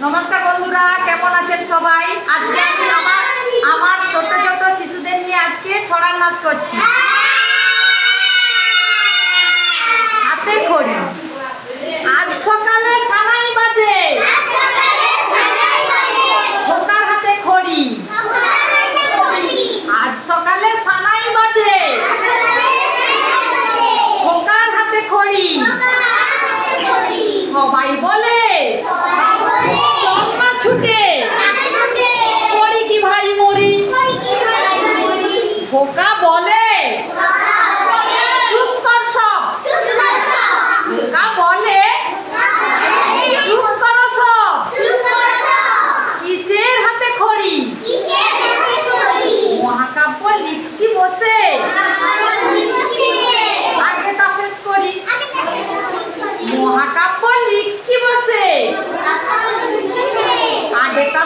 নমস্কার বন্ধুরা, কেমন আছেন সবাই? আজকে আমি আমার ছোট ছোট শিশুদের নিয়ে আজকে ছড়ার নাচ করছি। হাতে খড়ি, আজ সকালে সানাই বাজে, খোকার হাতে খড়ি। আজ সকালে সানাই বাজে, খোকার হাতে খড়ি। সবাই বলে চম্মা ছুটে, করি কি ভাই মরি। খোকা বলে চুপ কর সব, খোকা বলে চুপ কর সব। কিসের হাতে খড়ি? মহাকাব্য লিখছি বসে, আগে তা শেষ করি। মহাকাব্য লিখছি বসে, আগে তা